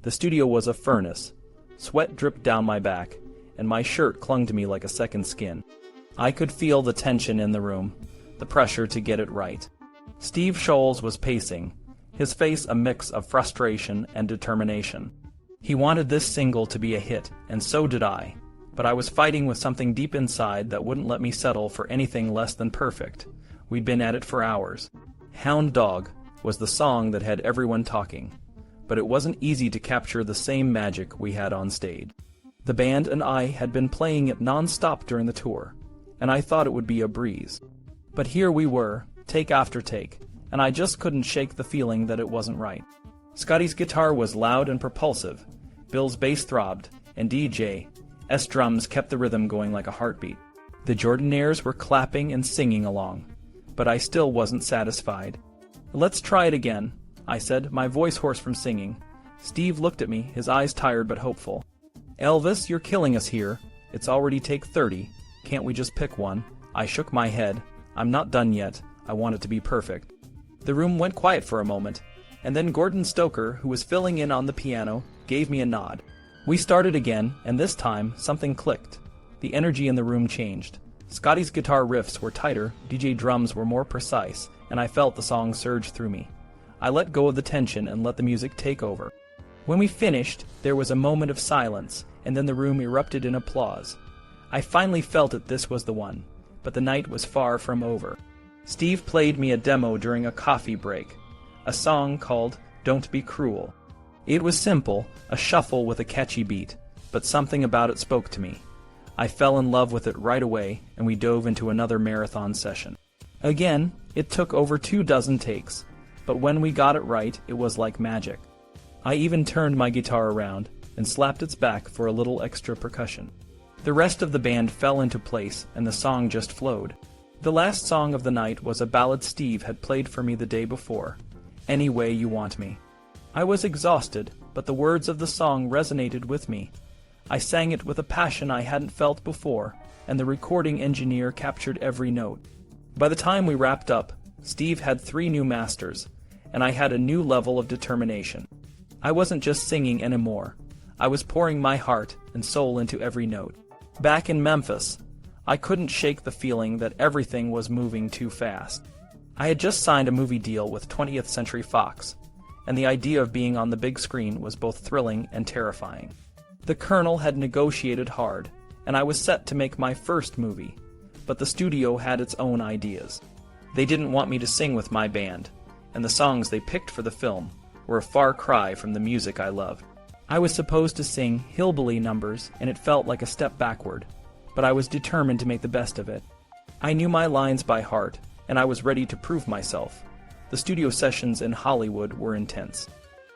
The studio was a furnace. Sweat dripped down my back, and my shirt clung to me like a second skin. I could feel the tension in the room, the pressure to get it right. Steve Scholes was pacing, his face a mix of frustration and determination. He wanted this single to be a hit, and so did I, but I was fighting with something deep inside that wouldn't let me settle for anything less than perfect. We'd been at it for hours. Hound Dog was the song that had everyone talking, but it wasn't easy to capture the same magic we had on stage. The band and I had been playing it non-stop during the tour, and I thought it would be a breeze. But here we were, take after take, and I just couldn't shake the feeling that it wasn't right. Scotty's guitar was loud and propulsive, Bill's bass throbbed, and DJ's drums kept the rhythm going like a heartbeat. The Jordanaires were clapping and singing along, but I still wasn't satisfied. "Let's try it again," I said, my voice hoarse from singing. Steve looked at me, his eyes tired but hopeful. "Elvis, you're killing us here. It's already take 30. Can't we just pick one?" I shook my head. "I'm not done yet. I want it to be perfect." The room went quiet for a moment, and then Gordon Stoker, who was filling in on the piano, gave me a nod. We started again, and this time, something clicked. The energy in the room changed. Scotty's guitar riffs were tighter, DJ drums were more precise, and I felt the song surge through me. I let go of the tension and let the music take over. When we finished, there was a moment of silence, and then the room erupted in applause. I finally felt that this was the one, but the night was far from over. Steve played me a demo during a coffee break, a song called "Don't Be Cruel." It was simple, a shuffle with a catchy beat, but something about it spoke to me. I fell in love with it right away, and we dove into another marathon session. Again, it took over 24 takes, but when we got it right, it was like magic. I even turned my guitar around and slapped its back for a little extra percussion. The rest of the band fell into place, and the song just flowed. The last song of the night was a ballad Steve had played for me the day before, "Any Way You Want Me." I was exhausted, but the words of the song resonated with me. I sang it with a passion I hadn't felt before, and the recording engineer captured every note. By the time we wrapped up, Steve had 3 new masters, and I had a new level of determination. I wasn't just singing anymore. I was pouring my heart and soul into every note. Back in Memphis, I couldn't shake the feeling that everything was moving too fast. I had just signed a movie deal with 20th Century Fox, and the idea of being on the big screen was both thrilling and terrifying. The Colonel had negotiated hard, and I was set to make my first movie, but the studio had its own ideas. They didn't want me to sing with my band, and the songs they picked for the film were a far cry from the music I loved. I was supposed to sing hillbilly numbers, and it felt like a step backward, but I was determined to make the best of it. I knew my lines by heart, and I was ready to prove myself. The studio sessions in Hollywood were intense.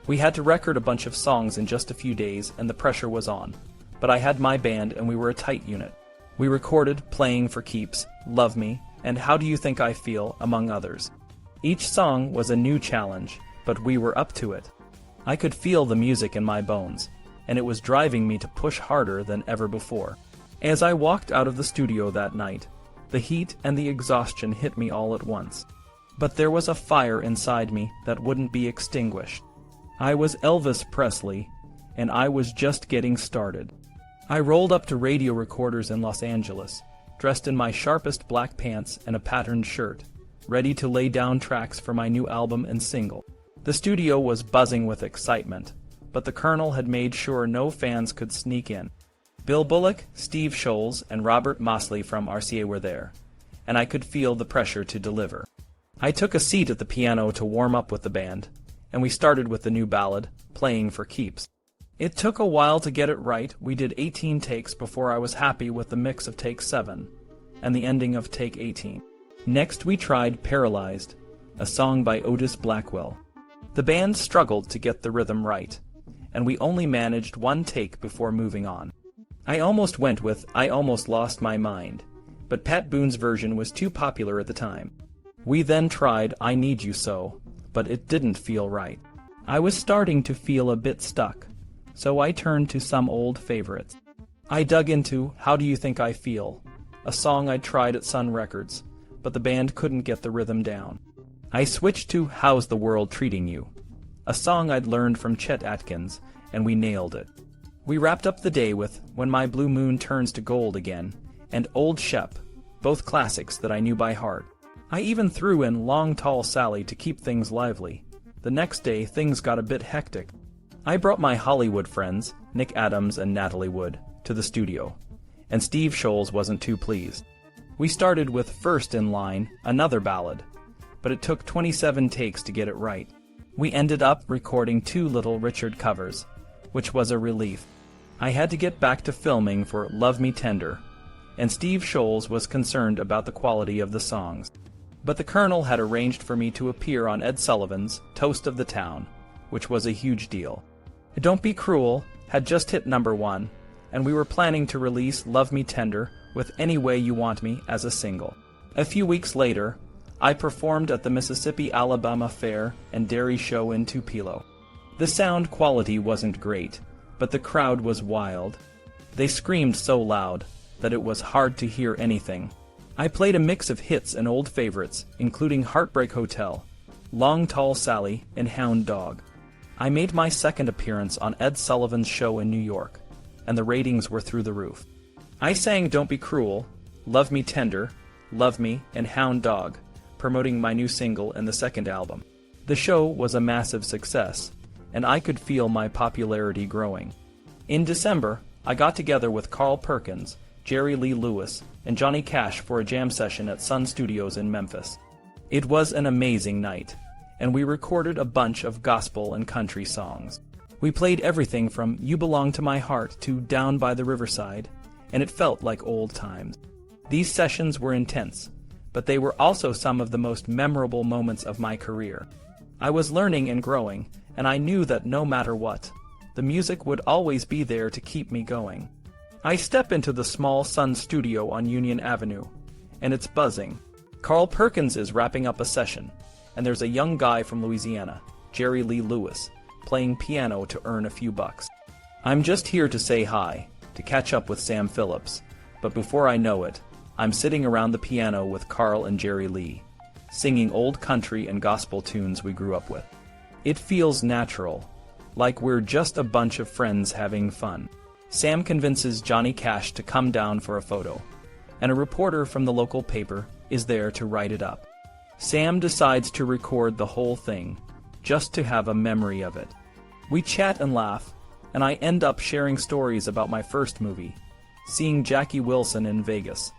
We had to record a bunch of songs in just a few days, and the pressure was on. But I had my band, and we were a tight unit. We recorded Playing for Keeps, Love Me, and How Do You Think I Feel, among others. Each song was a new challenge, but we were up to it. I could feel the music in my bones, and it was driving me to push harder than ever before. As I walked out of the studio that night, the heat and the exhaustion hit me all at once. But there was a fire inside me that wouldn't be extinguished. I was Elvis Presley, and I was just getting started. I rolled up to radio recorders in Los Angeles, dressed in my sharpest black pants and a patterned shirt, ready to lay down tracks for my new album and single. The studio was buzzing with excitement, but the Colonel had made sure no fans could sneak in. Bill Bullock, Steve Scholes, and Robert Mosley from RCA were there, and I could feel the pressure to deliver. I took a seat at the piano to warm up with the band, and we started with the new ballad, Playing for Keeps. It took a while to get it right. We did 18 takes before I was happy with the mix of take 7 and the ending of take 18. Next we tried Paralyzed, a song by Otis Blackwell. The band struggled to get the rhythm right, and we only managed 1 take before moving on. I almost went with I Almost Lost My Mind, but Pat Boone's version was too popular at the time. We then tried I Need You So, but it didn't feel right. I was starting to feel a bit stuck, so I turned to some old favorites. I dug into How Do You Think I Feel, a song I'd tried at Sun Records, but the band couldn't get the rhythm down. I switched to How's the World Treating You, a song I'd learned from Chet Atkins and we nailed it. We wrapped up the day with When My Blue Moon Turns to Gold Again and Old Shep, both classics that I knew by heart. I even threw in Long Tall Sally to keep things lively. The next day, things got a bit hectic. I brought my Hollywood friends, Nick Adams and Natalie Wood, to the studio, and Steve Sholes wasn't too pleased. We started with First in Line, another ballad, but it took 27 takes to get it right. We ended up recording 2 Little Richard covers, which was a relief. I had to get back to filming for Love Me Tender, and Steve Sholes was concerned about the quality of the songs. But the Colonel had arranged for me to appear on Ed Sullivan's Toast of the Town, which was a huge deal. Don't Be Cruel had just hit #1, and we were planning to release Love Me Tender with Any Way You Want Me as a single. A few weeks later, I performed at the Mississippi-Alabama Fair and Dairy Show in Tupelo. The sound quality wasn't great, but the crowd was wild. They screamed so loud that it was hard to hear anything. I played a mix of hits and old favorites, including Heartbreak Hotel, Long Tall Sally, and Hound Dog. I made my second appearance on Ed Sullivan's show in New York, and the ratings were through the roof. I sang Don't Be Cruel, Love Me Tender, Love Me, and Hound Dog, promoting my new single and the second album. The show was a massive success, and I could feel my popularity growing. In December, I got together with Carl Perkins, Jerry Lee Lewis, and Johnny Cash for a jam session at Sun Studios in Memphis. It was an amazing night, and we recorded a bunch of gospel and country songs. We played everything from You Belong to My Heart to Down by the Riverside, and it felt like old times. These sessions were intense, but they were also some of the most memorable moments of my career. I was learning and growing, and I knew that no matter what, the music would always be there to keep me going. I step into the small Sun studio on Union Avenue, and it's buzzing. Carl Perkins is wrapping up a session, and there's a young guy from Louisiana, Jerry Lee Lewis, playing piano to earn a few bucks. I'm just here to say hi, to catch up with Sam Phillips, but before I know it, I'm sitting around the piano with Carl and Jerry Lee, singing old country and gospel tunes we grew up with. It feels natural, like we're just a bunch of friends having fun. Sam convinces Johnny Cash to come down for a photo, and a reporter from the local paper is there to write it up. Sam decides to record the whole thing, just to have a memory of it. We chat and laugh, and I end up sharing stories about my first movie, seeing Jackie Wilson in Vegas,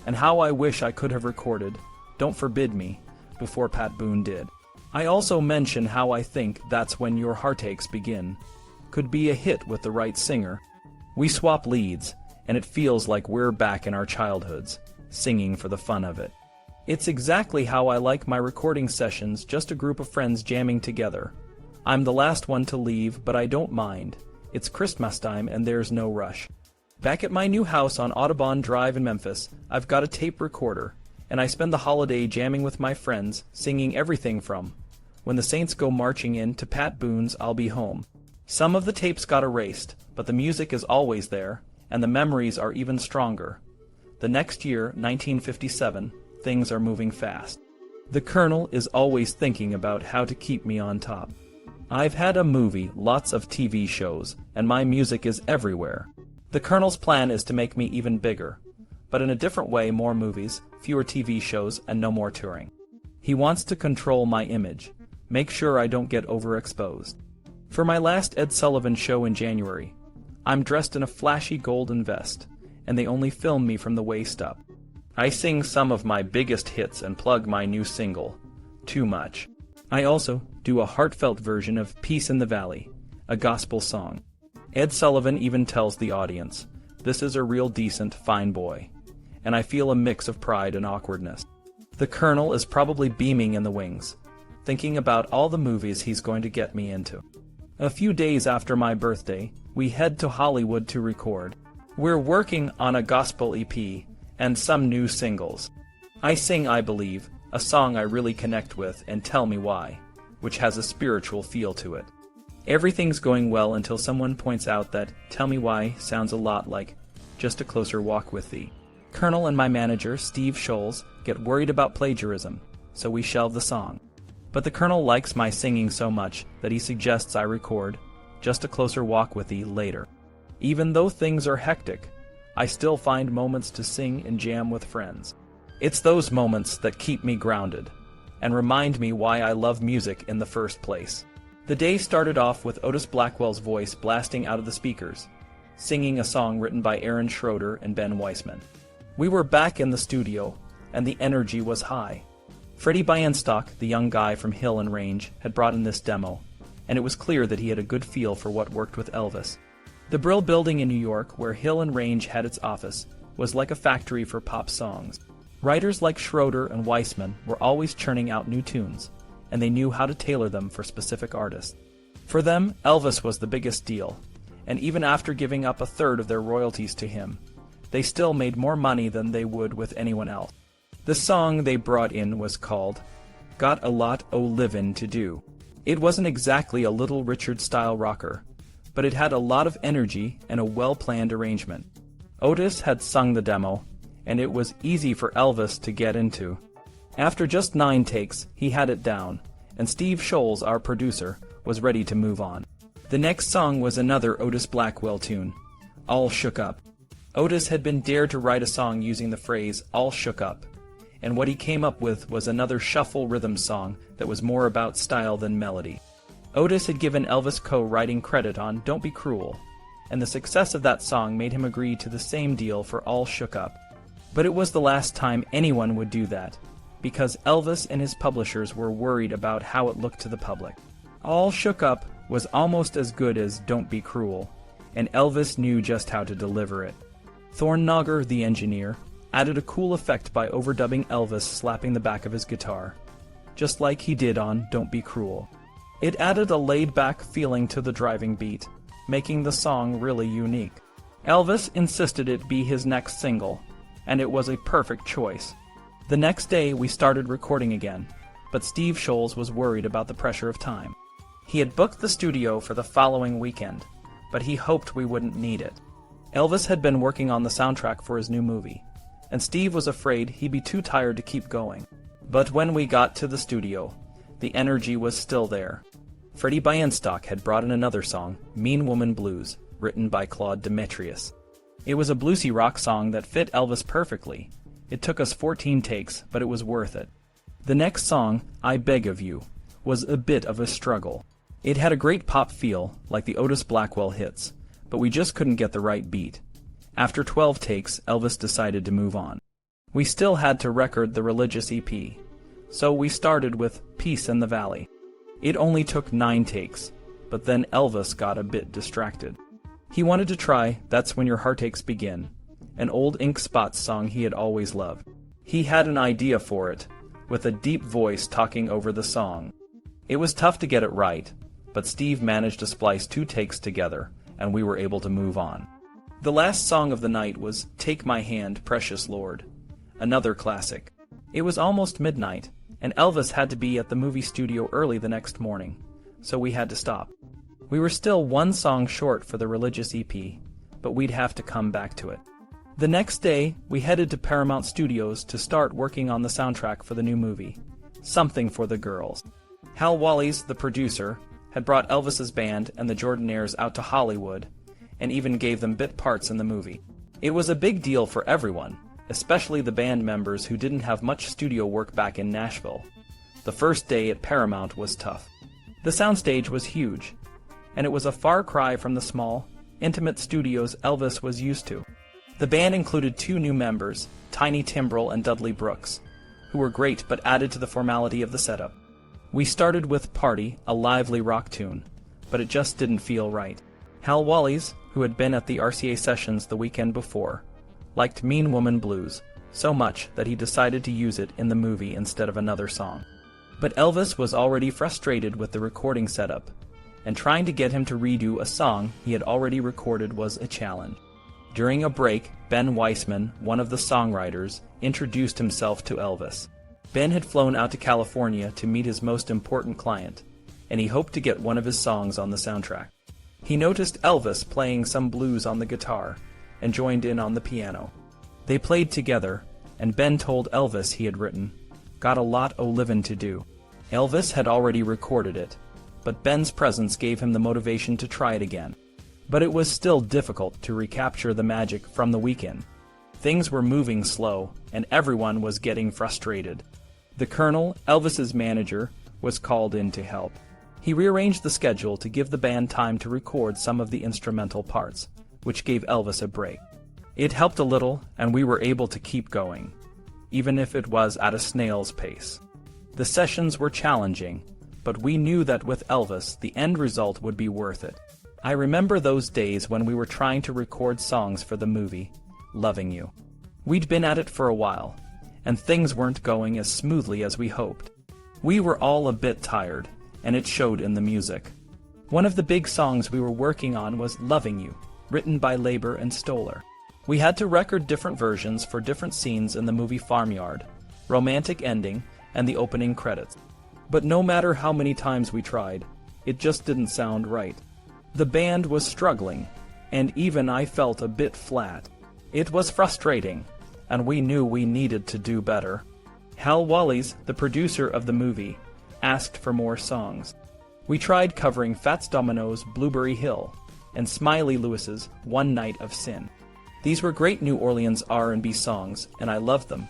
and how I wish I could have recorded Don't Forbid Me before Pat Boone did. I also mention how I think That's When Your Heartaches Begin could be a hit with the right singer. We swap leads, and it feels like we're back in our childhoods, singing for the fun of it. It's exactly how I like my recording sessions, just a group of friends jamming together. I'm the last one to leave, but I don't mind. It's Christmas time and there's no rush. Back at my new house on Audubon Drive in Memphis, I've got a tape recorder, and I spend the holiday jamming with my friends, singing everything from When the Saints Go Marching In to Pat Boone's I'll Be Home. Some of the tapes got erased, but the music is always there, and the memories are even stronger. The next year, 1957, things are moving fast. The Colonel is always thinking about how to keep me on top. I've had a movie, lots of TV shows, and my music is everywhere. The Colonel's plan is to make me even bigger, but in a different way, more movies, fewer TV shows, and no more touring. He wants to control my image, make sure I don't get overexposed. For my last Ed Sullivan show in January, I'm dressed in a flashy golden vest, and they only film me from the waist up. I sing some of my biggest hits and plug my new single, Too Much. I also do a heartfelt version of Peace in the Valley, a gospel song. Ed Sullivan even tells the audience, this is a real decent, fine boy, and I feel a mix of pride and awkwardness. The Colonel is probably beaming in the wings, thinking about all the movies he's going to get me into. A few days after my birthday, we head to Hollywood to record. We're working on a gospel EP and some new singles. I sing I Believe, a song I really connect with, and Tell Me Why, which has a spiritual feel to it. Everything's going well until someone points out that Tell Me Why sounds a lot like Just a Closer Walk with Thee. Colonel and my manager, Steve Sholes, get worried about plagiarism, so we shelve the song. But the Colonel likes my singing so much that he suggests I record Just a Closer Walk with Thee later. Even though things are hectic, I still find moments to sing and jam with friends. It's those moments that keep me grounded and remind me why I love music in the first place. The day started off with Otis Blackwell's voice blasting out of the speakers, singing a song written by Aaron Schroeder and Ben Weissman. We were back in the studio, and the energy was high. Freddie Bienstock, the young guy from Hill and Range, had brought in this demo, and it was clear that he had a good feel for what worked with Elvis. The Brill Building in New York, where Hill and Range had its office, was like a factory for pop songs. Writers like Schroeder and Weissman were always churning out new tunes, and they knew how to tailor them for specific artists. For them, Elvis was the biggest deal, and even after giving up a third of their royalties to him, they still made more money than they would with anyone else. The song they brought in was called Got a Lot o' Livin' to Do. It wasn't exactly a Little Richard-style rocker, but it had a lot of energy and a well-planned arrangement. Otis had sung the demo, and it was easy for Elvis to get into. After just 9 takes, he had it down, and Steve Scholes, our producer, was ready to move on. The next song was another Otis Blackwell tune, All Shook Up. Otis had been dared to write a song using the phrase, all shook up, and what he came up with was another shuffle rhythm song that was more about style than melody. Otis had given Elvis co-writing credit on Don't Be Cruel, and the success of that song made him agree to the same deal for All Shook Up. But it was the last time anyone would do that, because Elvis and his publishers were worried about how it looked to the public. All Shook Up was almost as good as Don't Be Cruel, and Elvis knew just how to deliver it. Thornogger, the engineer, added a cool effect by overdubbing Elvis slapping the back of his guitar, just like he did on Don't Be Cruel. It added a laid-back feeling to the driving beat, making the song really unique. Elvis insisted it be his next single, and it was a perfect choice. The next day we started recording again, but Steve Scholes was worried about the pressure of time. He had booked the studio for the following weekend, but he hoped we wouldn't need it. Elvis had been working on the soundtrack for his new movie, and Steve was afraid he'd be too tired to keep going. But when we got to the studio, the energy was still there. Freddie Bienstock had brought in another song, Mean Woman Blues, written by Claude Demetrius. It was a bluesy rock song that fit Elvis perfectly. It took us 14 takes, but it was worth it. The next song, I Beg of You, was a bit of a struggle. It had a great pop feel, like the Otis Blackwell hits, but we just couldn't get the right beat. After 12 takes, Elvis decided to move on. We still had to record the religious EP, so we started with Peace in the Valley. It only took 9 takes, but then Elvis got a bit distracted. He wanted to try That's When Your Heartaches Begin, an old Ink Spots song he had always loved. He had an idea for it, with a deep voice talking over the song. It was tough to get it right, but Steve managed to splice 2 takes together, and we were able to move on. The last song of the night was Take My Hand, Precious Lord, another classic. It was almost midnight, and Elvis had to be at the movie studio early the next morning, so we had to stop. We were still 1 song short for the religious EP, but we'd have to come back to it. The next day, we headed to Paramount Studios to start working on the soundtrack for the new movie, Something for the Girls. Hal Wallis, the producer, had brought Elvis's band and the Jordanaires out to Hollywood, and even gave them bit parts in the movie. It was a big deal for everyone, especially the band members who didn't have much studio work back in Nashville. The first day at Paramount was tough. The soundstage was huge, and it was a far cry from the small, intimate studios Elvis was used to. The band included 2 new members, Tiny Timbrell and Dudley Brooks, who were great but added to the formality of the setup. We started with Party, a lively rock tune, but it just didn't feel right. Hal Wallis, who had been at the RCA sessions the weekend before, liked Mean Woman Blues so much that he decided to use it in the movie instead of another song. But Elvis was already frustrated with the recording setup, and trying to get him to redo a song he had already recorded was a challenge. During a break, Ben Weissman, one of the songwriters, introduced himself to Elvis. Ben had flown out to California to meet his most important client, and he hoped to get one of his songs on the soundtrack. He noticed Elvis playing some blues on the guitar, and joined in on the piano. They played together, and Ben told Elvis he had written, Got a Lot o' Livin' to Do. Elvis had already recorded it, but Ben's presence gave him the motivation to try it again. But it was still difficult to recapture the magic from the weekend. Things were moving slow, and everyone was getting frustrated. The Colonel, Elvis's manager, was called in to help. He rearranged the schedule to give the band time to record some of the instrumental parts, which gave Elvis a break. It helped a little, and we were able to keep going, even if it was at a snail's pace. The sessions were challenging, but we knew that with Elvis, the end result would be worth it. I remember those days when we were trying to record songs for the movie, Loving You. We'd been at it for a while, and things weren't going as smoothly as we hoped. We were all a bit tired, and it showed in the music. One of the big songs we were working on was Loving You, written by Leiber and Stoller. We had to record different versions for different scenes in the movie Farmyard, romantic ending, and the opening credits. But no matter how many times we tried, it just didn't sound right. The band was struggling, and even I felt a bit flat. It was frustrating, and we knew we needed to do better. Hal Wallis, the producer of the movie, asked for more songs. We tried covering Fats Domino's Blueberry Hill and Smiley Lewis's One Night of Sin. These were great New Orleans R&B songs, and I loved them,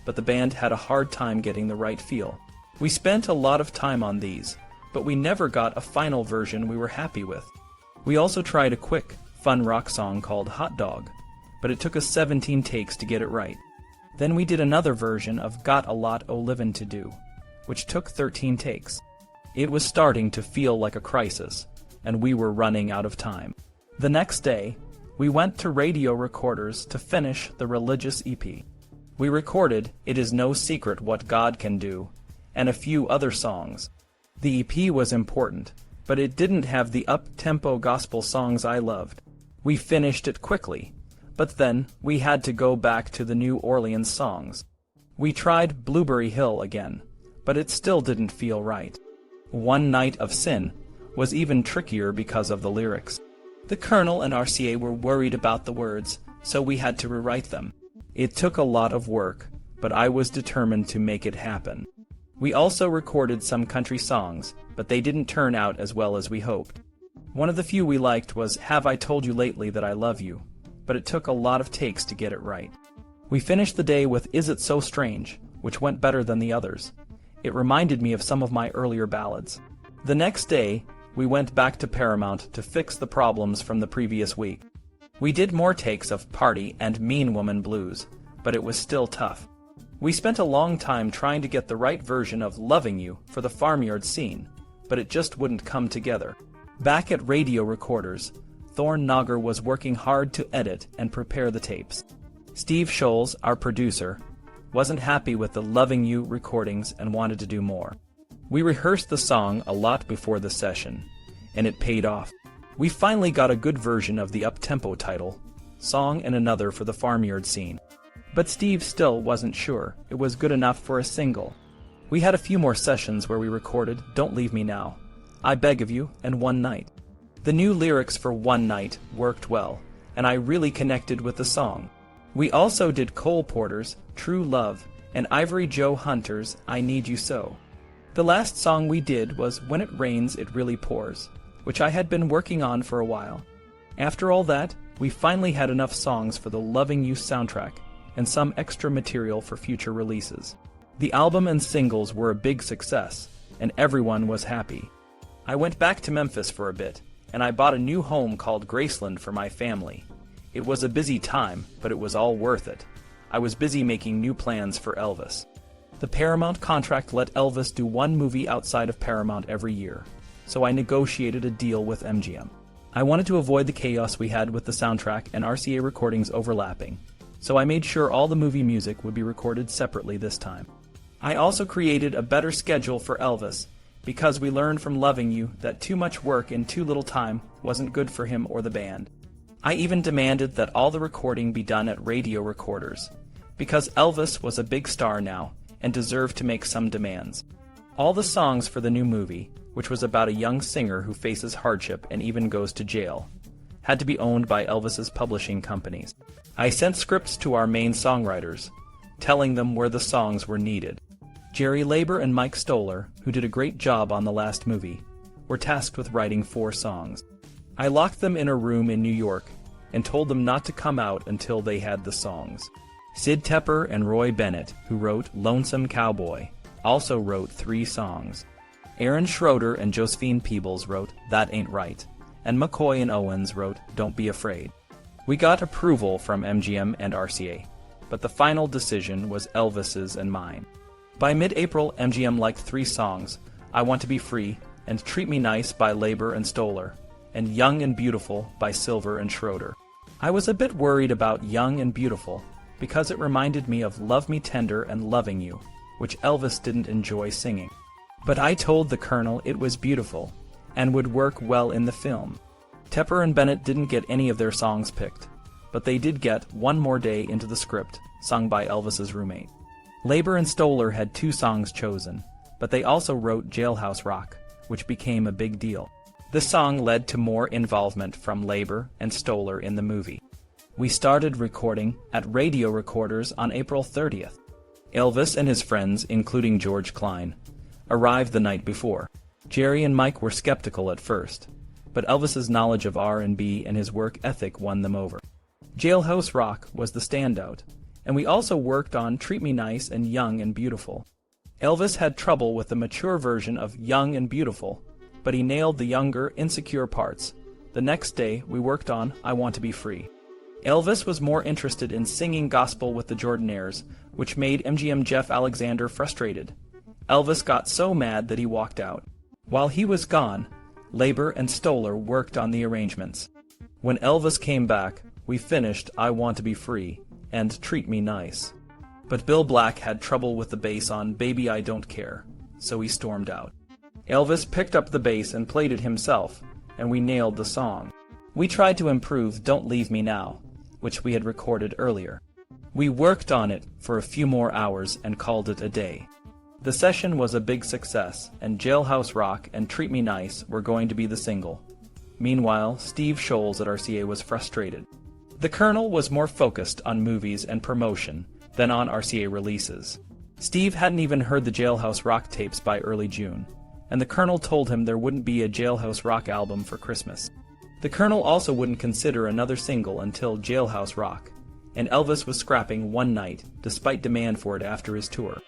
but the band had a hard time getting the right feel. We spent a lot of time on these, but we never got a final version we were happy with. We also tried a quick, fun rock song called Hot Dog, but it took us 17 takes to get it right. Then we did another version of Got a Lot o' Livin' to Do, which took 13 takes. It was starting to feel like a crisis, and we were running out of time. The next day, we went to Radio Recorders to finish the Religious EP. We recorded It Is No Secret What God Can Do, and a few other songs. The EP was important, but it didn't have the up-tempo gospel songs I loved. We finished it quickly, but then we had to go back to the New Orleans songs. We tried Blueberry Hill again, but it still didn't feel right. One Night of Sin was even trickier because of the lyrics. The Colonel and RCA were worried about the words, so we had to rewrite them. It took a lot of work, but I was determined to make it happen. We also recorded some country songs, but they didn't turn out as well as we hoped. One of the few we liked was Have I Told You Lately That I Love You, but it took a lot of takes to get it right. We finished the day with Is It So Strange, which went better than the others. It reminded me of some of my earlier ballads. The next day, we went back to Paramount to fix the problems from the previous week. We did more takes of Party and Mean Woman Blues, but it was still tough. We spent a long time trying to get the right version of Loving You for the farmyard scene, but it just wouldn't come together. Back at Radio Recorders, Thorne Nogger was working hard to edit and prepare the tapes. Steve Scholes, our producer, wasn't happy with the Loving You recordings and wanted to do more. We rehearsed the song a lot before the session, and it paid off. We finally got a good version of the up-tempo title, Song and Another for the farmyard scene. But Steve still wasn't sure it was good enough for a single. We had a few more sessions where we recorded Don't Leave Me Now, I Beg of You, and One Night. The new lyrics for One Night worked well, and I really connected with the song. We also did Cole Porter's True Love and Ivory Joe Hunter's I Need You So. The last song we did was When It Rains It Really Pours, which I had been working on for a while. After all that, we finally had enough songs for the Loving You soundtrack and some extra material for future releases. The album and singles were a big success, and everyone was happy. I went back to Memphis for a bit, and I bought a new home called Graceland for my family. It was a busy time, but it was all worth it. I was busy making new plans for Elvis. The Paramount contract let Elvis do one movie outside of Paramount every year, so I negotiated a deal with MGM. I wanted to avoid the chaos we had with the soundtrack and RCA recordings overlapping, so I made sure all the movie music would be recorded separately this time. I also created a better schedule for Elvis, because we learned from Loving You that too much work in too little time wasn't good for him or the band. I even demanded that all the recording be done at Radio Recorders, because Elvis was a big star now and deserved to make some demands. All the songs for the new movie, which was about a young singer who faces hardship and even goes to jail, had to be owned by Elvis's publishing companies. I sent scripts to our main songwriters, telling them where the songs were needed. Jerry Leiber and Mike Stoller, who did a great job on the last movie, were tasked with writing 4 songs. I locked them in a room in New York and told them not to come out until they had the songs. Sid Tepper and Roy Bennett, who wrote Lonesome Cowboy, also wrote 3 songs. Aaron Schroeder and Josephine Peebles wrote That Ain't Right, and McCoy and Owens wrote Don't Be Afraid. We got approval from MGM and RCA, but the final decision was Elvis's and mine. By mid-April, MGM liked 3 songs, I Want to Be Free and Treat Me Nice by Labor and Stoller, and Young and Beautiful by Silver and Schroeder. I was a bit worried about Young and Beautiful because it reminded me of Love Me Tender and Loving You, which Elvis didn't enjoy singing. But I told the Colonel it was beautiful and would work well in the film. Tepper and Bennett didn't get any of their songs picked, but they did get One More Day into the script, sung by Elvis's roommate. Labor and Stoller had 2 songs chosen, but they also wrote Jailhouse Rock, which became a big deal. This song led to more involvement from Labor and Stoller in the movie. We started recording at Radio Recorders on April 30th. Elvis and his friends, including George Klein, arrived the night before. Jerry and Mike were skeptical at first, but Elvis's knowledge of R&B and his work ethic won them over. Jailhouse Rock was the standout, and we also worked on Treat Me Nice and Young and Beautiful. Elvis had trouble with the mature version of Young and Beautiful, but he nailed the younger, insecure parts. The next day, we worked on I Want to Be Free. Elvis was more interested in singing gospel with the Jordanaires, which made MGM Jeff Alexander frustrated. Elvis got so mad that he walked out. While he was gone, Labor and Stoller worked on the arrangements. When Elvis came back, we finished I Want to Be Free and Treat Me Nice. But Bill Black had trouble with the bass on Baby I Don't Care, so he stormed out. Elvis picked up the bass and played it himself, and we nailed the song. We tried to improve Don't Leave Me Now, which we had recorded earlier. We worked on it for a few more hours and called it a day. The session was a big success, and Jailhouse Rock and Treat Me Nice were going to be the single. Meanwhile, Steve Scholes at RCA was frustrated. The Colonel was more focused on movies and promotion than on RCA releases. Steve hadn't even heard the Jailhouse Rock tapes by early June, and the Colonel told him there wouldn't be a Jailhouse Rock album for Christmas. The Colonel also wouldn't consider another single until Jailhouse Rock, and Elvis was scrapping One Night, despite demand for it after his tour.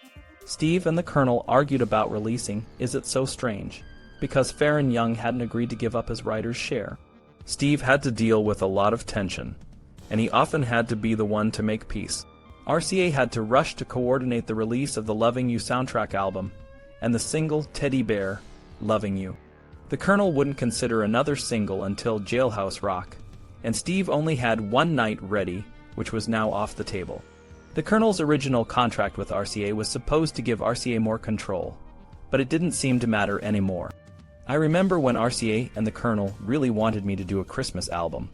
Steve and the Colonel argued about releasing Is It So Strange, because Farron Young hadn't agreed to give up his writer's share. Steve had to deal with a lot of tension, and he often had to be the one to make peace. RCA had to rush to coordinate the release of the Loving You soundtrack album, and the single Teddy Bear, Loving You. The Colonel wouldn't consider another single until Jailhouse Rock, and Steve only had One Night ready, which was now off the table. The Colonel's original contract with RCA was supposed to give RCA more control, but it didn't seem to matter anymore. I remember when RCA and the Colonel really wanted me to do a Christmas album.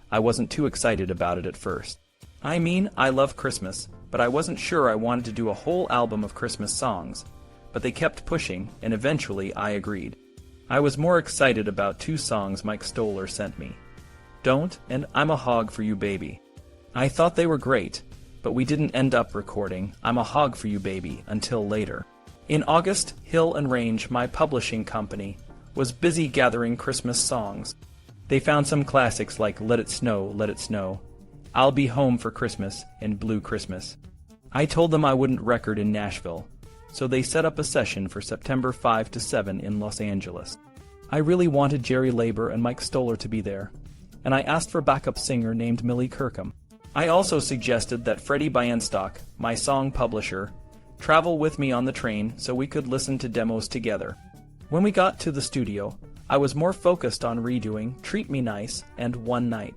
I wasn't too excited about it at first. I mean, I love Christmas, but I wasn't sure I wanted to do a whole album of Christmas songs. But they kept pushing, and eventually I agreed. I was more excited about 2 songs Mike Stoller sent me, Don't and I'm a Hog for You Baby. I thought they were great, but we didn't end up recording I'm a Hog for You Baby until later. In August, Hill and Range, my publishing company, was busy gathering Christmas songs. They found some classics like Let It Snow, I'll Be Home for Christmas, and Blue Christmas. I told them I wouldn't record in Nashville, so they set up a session for September 5 to 7 in Los Angeles. I really wanted Jerry Labor and Mike Stoller to be there, and I asked for a backup singer named Millie Kirkham. I also suggested that Freddie Bienstock, my song publisher, travel with me on the train so we could listen to demos together. When we got to the studio, I was more focused on redoing Treat Me Nice and One Night.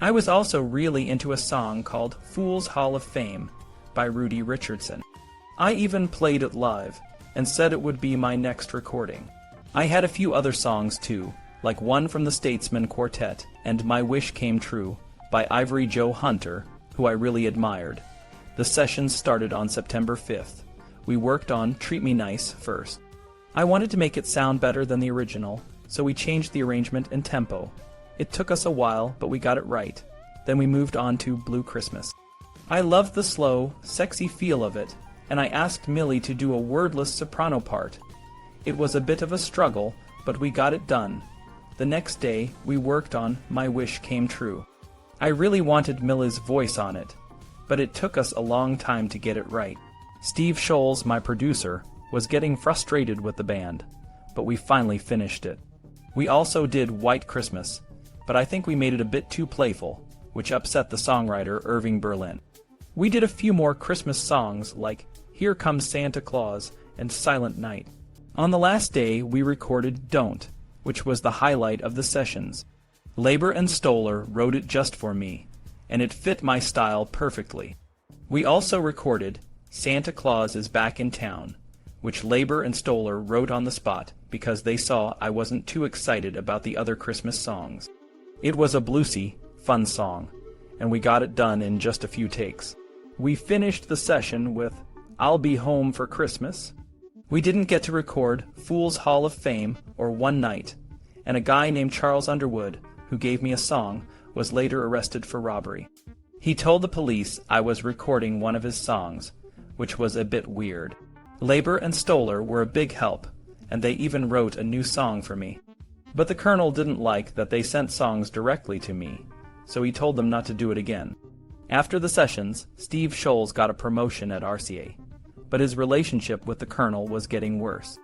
I was also really into a song called Fool's Hall of Fame by Rudy Richardson. I even played it live and said it would be my next recording. I had a few other songs too, like one from the Statesman Quartet and My Wish Came True by Ivory Joe Hunter, who I really admired. The sessions started on September 5th. We worked on Treat Me Nice first. I wanted to make it sound better than the original, so we changed the arrangement and tempo. It took us a while, but we got it right. Then we moved on to Blue Christmas. I loved the slow, sexy feel of it, and I asked Millie to do a wordless soprano part. It was a bit of a struggle, but we got it done. The next day, we worked on My Wish Came True. I really wanted Miller's voice on it, but it took us a long time to get it right. Steve Scholes, my producer, was getting frustrated with the band, but we finally finished it. We also did White Christmas, but I think we made it a bit too playful, which upset the songwriter Irving Berlin. We did a few more Christmas songs like Here Comes Santa Claus and Silent Night. On the last day, we recorded Don't, which was the highlight of the sessions. Labor and Stoller wrote it just for me, and it fit my style perfectly. We also recorded Santa Claus is Back in Town, which Labor and Stoller wrote on the spot because they saw I wasn't too excited about the other Christmas songs. It was a bluesy, fun song, and we got it done in just a few takes. We finished the session with I'll Be Home for Christmas. We didn't get to record Fool's Hall of Fame or One Night, and a guy named Charles Underwood, who gave me a song, was later arrested for robbery. He told the police I was recording one of his songs, which was a bit weird. Labor and Stoller were a big help, and they even wrote a new song for me. But the Colonel didn't like that they sent songs directly to me, so he told them not to do it again. After the sessions, Steve Scholes got a promotion at RCA, but his relationship with the Colonel was getting worse.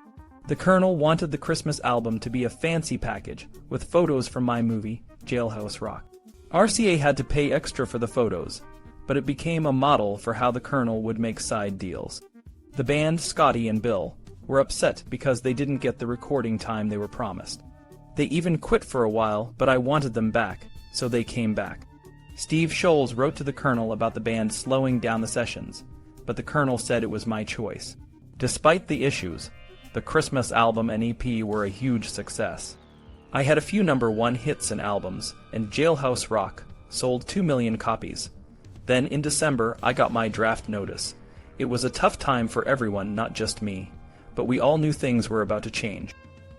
The Colonel wanted the Christmas album to be a fancy package with photos from my movie, Jailhouse Rock. RCA had to pay extra for the photos, but it became a model for how the Colonel would make side deals. The band, Scotty and Bill, were upset because they didn't get the recording time they were promised. They even quit for a while, but I wanted them back, so they came back. Steve Scholes wrote to the Colonel about the band slowing down the sessions, but the Colonel said it was my choice. Despite the issues, the Christmas album and EP were a huge success. I had a few #1 hits and albums, and Jailhouse Rock sold 2 million copies. Then in December, I got my draft notice. It was a tough time for everyone, not just me, but we all knew things were about to change.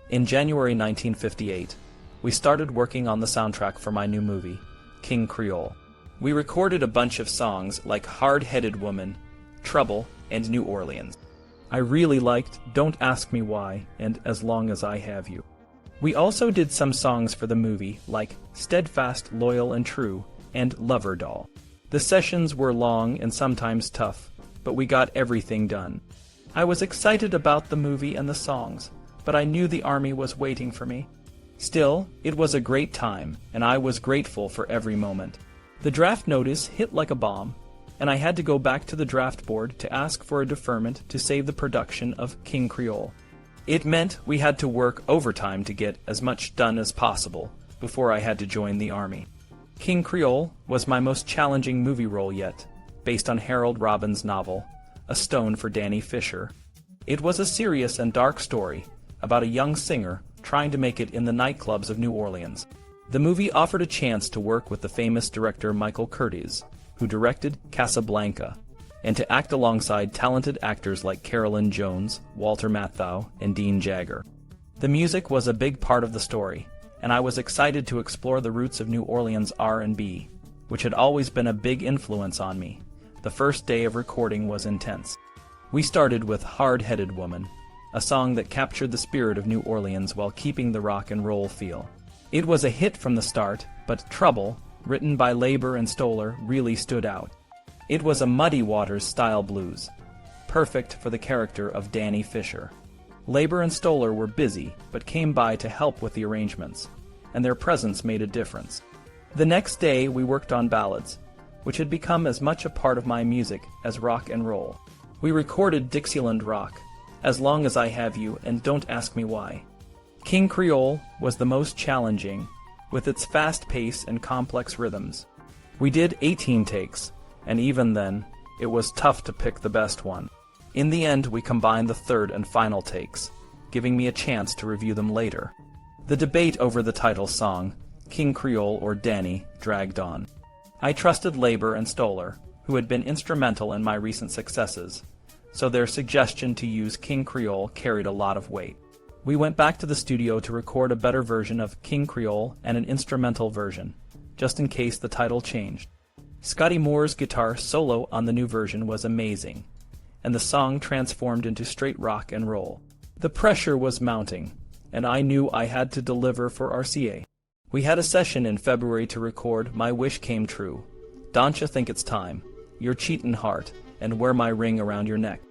In January 1958, we started working on the soundtrack for my new movie, King Creole. We recorded a bunch of songs like Hard-Headed Woman, Trouble, and New Orleans. I really liked Don't Ask Me Why and As Long as I Have You. We also did some songs for the movie like Steadfast, Loyal, and True and Lover Doll. The sessions were long and sometimes tough, but we got everything done. I was excited about the movie and the songs, but I knew the Army was waiting for me. Still, it was a great time, and I was grateful for every moment. The draft notice hit like a bomb, and I had to go back to the draft board to ask for a deferment to save the production of King Creole. It meant we had to work overtime to get as much done as possible before I had to join the Army. King Creole was my most challenging movie role yet, based on Harold Robbins' novel, A Stone for Danny Fisher. It was a serious and dark story about a young singer trying to make it in the nightclubs of New Orleans. The movie offered a chance to work with the famous director Michael Curtiz, who directed Casablanca, and to act alongside talented actors like Carolyn Jones, Walter Matthau, and Dean Jagger. The music was a big part of the story, and I was excited to explore the roots of New Orleans R&B, which had always been a big influence on me. The first day of recording was intense. We started with Hard-Headed Woman, a song that captured the spirit of New Orleans while keeping the rock and roll feel. It was a hit from the start, but Trouble, written by Labor and Stoller, really stood out. It was a Muddy Waters-style blues, perfect for the character of Danny Fisher. Labor and Stoller were busy, but came by to help with the arrangements, and their presence made a difference. The next day we worked on ballads, which had become as much a part of my music as rock and roll. We recorded Dixieland Rock, As Long as I Have You, and Don't Ask Me Why. King Creole was the most challenging, with its fast pace and complex rhythms. We did 18 takes, and even then, it was tough to pick the best one. In the end, we combined the third and final takes, giving me a chance to review them later. The debate over the title song, King Creole or Danny, dragged on. I trusted Labor and Stoller, who had been instrumental in my recent successes, so their suggestion to use King Creole carried a lot of weight. We went back to the studio to record a better version of King Creole and an instrumental version, just in case the title changed. Scotty Moore's guitar solo on the new version was amazing, and the song transformed into straight rock and roll. The pressure was mounting, and I knew I had to deliver for RCA. We had a session in February to record My Wish Came True, Don't You Think It's Time, Your Cheatin' Heart, and Wear My Ring Around Your Neck.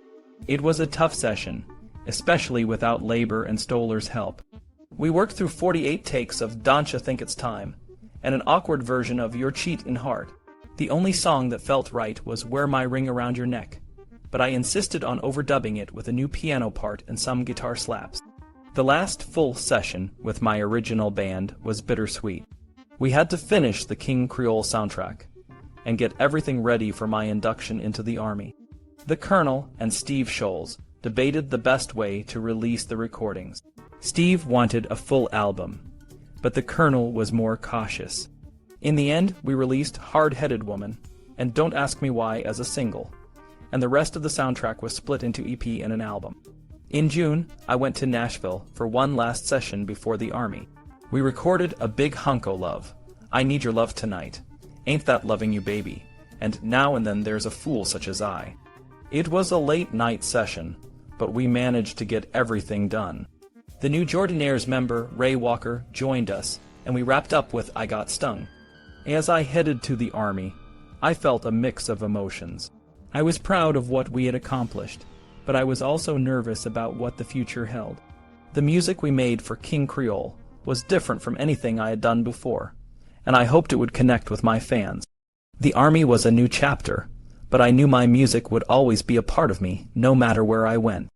It was a tough session, especially without Labor and Stoller's help. We worked through 48 takes of Don't You Think It's Time, and an awkward version of Your Cheatin' Heart. The only song that felt right was Wear My Ring Around Your Neck, but I insisted on overdubbing it with a new piano part and some guitar slaps. The last full session with my original band was bittersweet. We had to finish the King Creole soundtrack and get everything ready for my induction into the Army. The Colonel and Steve Sholes debated the best way to release the recordings. Steve wanted a full album, but the Colonel was more cautious. In the end, we released Hard-Headed Woman and Don't Ask Me Why as a single, and the rest of the soundtrack was split into EP and an album. In June, I went to Nashville for one last session before the Army. We recorded a big hunk o' love, I Need Your Love Tonight, Ain't That Loving You Baby, and Now and Then There's a Fool Such as I. It was a late-night session, but we managed to get everything done. The new Jordanaires member, Ray Walker, joined us, and we wrapped up with I Got Stung. As I headed to the Army, I felt a mix of emotions. I was proud of what we had accomplished, but I was also nervous about what the future held. The music we made for King Creole was different from anything I had done before, and I hoped it would connect with my fans. The Army was a new chapter, but I knew my music would always be a part of me, no matter where I went.